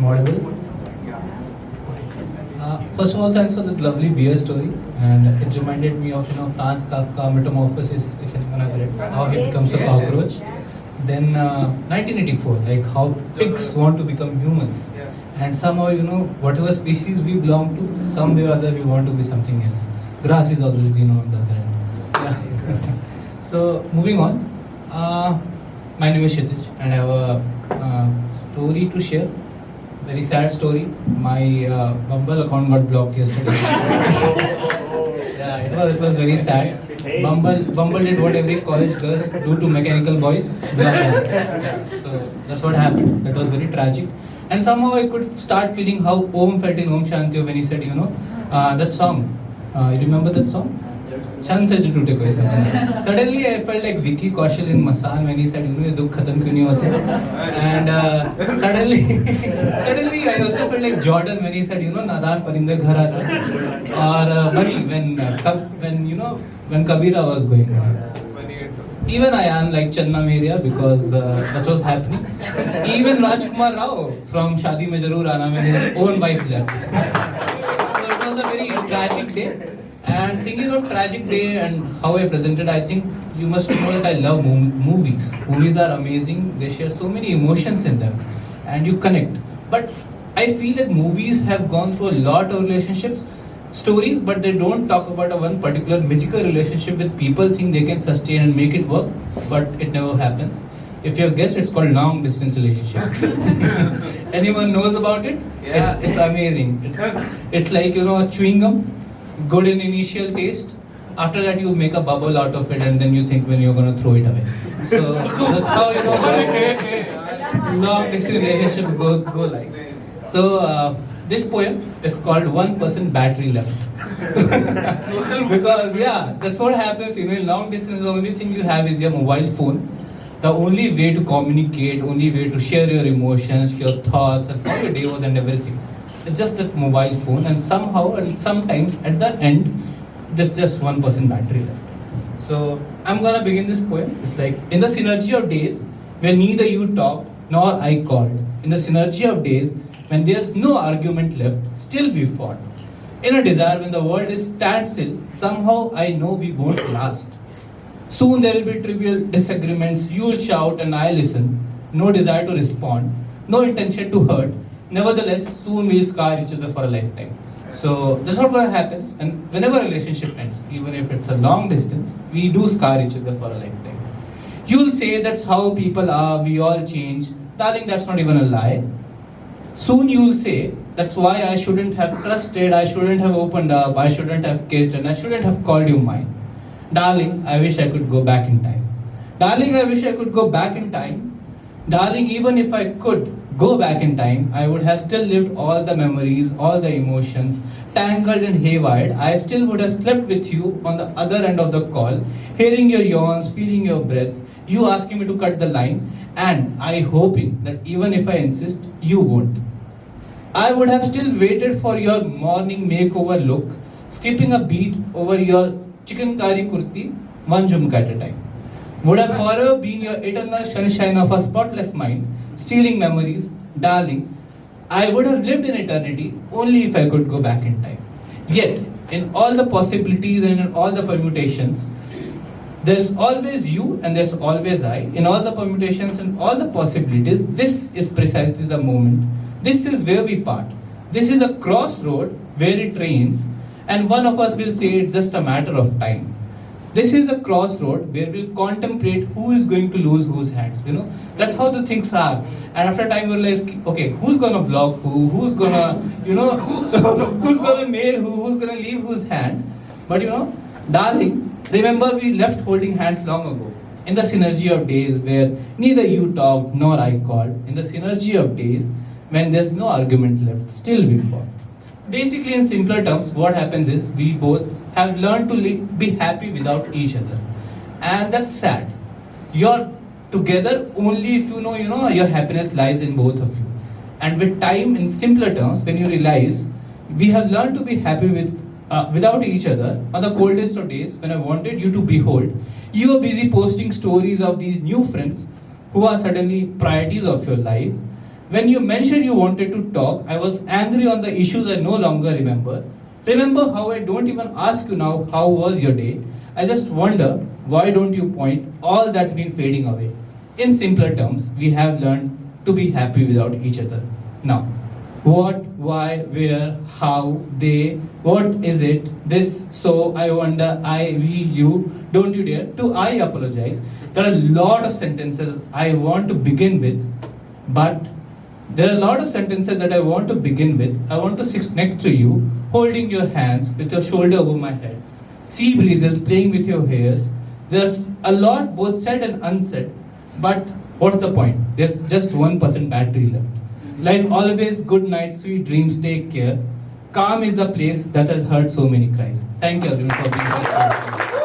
I'm audible. First of all, thanks for that lovely beer story, and it reminded me of Franz Kafka Metamorphosis. If anyone have read, how he becomes a cockroach. Then 1984, like how pigs want to become humans, and somehow whatever species we belong to, some way or other we want to be something else. Grass is always green on the other end. Yeah. So moving on, my name is Kshitij, and I have a story to share. Very sad story. My Bumble account got blocked yesterday. Yeah, it was very sad. Bumble did what every college girls do to mechanical boys. Block them. So that's what happened. That was very tragic. And somehow I could start feeling how Om felt in Om Shanti when he said, that song. You remember that song? Chan se jo tote koi samay. Suddenly I felt like Vicky Kaushal in Masan when he said, ye dukh khatam kyun nahi hote. And suddenly I also felt like Jordan when he said, Nadar parinde ghar aaja. Or Bani when Kabira was going on. Even I am like Channa Meria because that was happening. Even Rajkumar Rao from Shadi Mein Zarur Aana when his own wife left. So it was a very tragic day. And thinking of tragic day and how I presented, I think you must know that I love movies. Movies are amazing. They share so many emotions in them, and you connect. But I feel that movies have gone through a lot of relationships, stories, but they don't talk about a one particular mythical relationship with people think they can sustain and make it work, but it never happens. If you have guessed, it's called long distance relationship. Anyone knows about it? Yeah. It's amazing. It's like a chewing gum. Good in initial taste. After that, you make a bubble out of it, and then you think when you're gonna throw it away. So that's how long distance relationships go like. So this poem is called "1% Battery Left." Because that's what happens. In long distance, the only thing you have is your mobile phone. The only way to communicate, only way to share your emotions, your thoughts, and how your day was and everything. It's just that mobile phone, and somehow and sometimes at the end there's just 1% battery left. So I'm gonna begin this poem. It's like, in the synergy of days when neither you talked nor I called, in the synergy of days when there's no argument left, still we fought. In a desire when the world is standstill, somehow I know we won't last. Soon there will be trivial disagreements, you shout and I listen, no desire to respond, no intention to hurt. Nevertheless, soon we'll scar each other for a lifetime. So that's what going to happen. And whenever a relationship ends, even if it's a long distance, we do scar each other for a lifetime. You'll say that's how people are, we all change. Darling, that's not even a lie. Soon you'll say that's why I shouldn't have trusted, I shouldn't have opened up, I shouldn't have kissed, and I shouldn't have called you mine. Darling, I wish I could go back in time. Darling, I wish I could go back in time. Darling, even if I could go back in time, I would have still lived all the memories, all the emotions, tangled and haywired. I still would have slept with you on the other end of the call, hearing your yawns, feeling your breath, you asking me to cut the line, and I hoping that even if I insist, you won't. I would have still waited for your morning makeover look, skipping a beat over your chicken curry kurti, one jhumka at a time. Would have forever been your eternal sunshine of a spotless mind, stealing memories, darling. I would have lived in eternity only if I could go back in time. Yet, in all the possibilities and in all the permutations, there's always you and there's always I. In all the permutations and all the possibilities, this is precisely the moment. This is where we part. This is a crossroad where it rains, and one of us will say it's just a matter of time. This is a crossroad where we'll contemplate who is going to lose whose hands. That's how the things are. And after time we'll realize, okay, who's gonna block who's gonna, who's gonna mail who's gonna leave whose hand. But darling, remember we left holding hands long ago. In the synergy of days where neither you talked nor I called. In the synergy of days when there's no argument left, still we fought. Basically, in simpler terms, what happens is we both have learned to be happy without each other, and that's sad. You're together only if you know your happiness lies in both of you. And with time, in simpler terms, when you realize we have learned to be happy without each other. On the coldest of days, when I wanted you to behold, you were busy posting stories of these new friends who are suddenly priorities of your life. When you mentioned you wanted to talk, I was angry on the issues I no longer remember. Remember how I don't even ask you now how was your day. I just wonder why don't you point all that's been fading away. In simpler terms, we have learned to be happy without each other. Now, what, why, where, how, they, what is it, this, so, I wonder, I, we, you, don't you dare, to I apologize. There are a lot of sentences I want to begin with, but there are a lot of sentences that I want to begin with. I want to sit next to you, holding your hands with your shoulder over my head. Sea breezes playing with your hairs. There's a lot both said and unsaid, but what's the point? There's just 1% battery left. Like always, good night, sweet dreams, take care. Calm is the place that has heard so many cries. Thank you everyone for being here.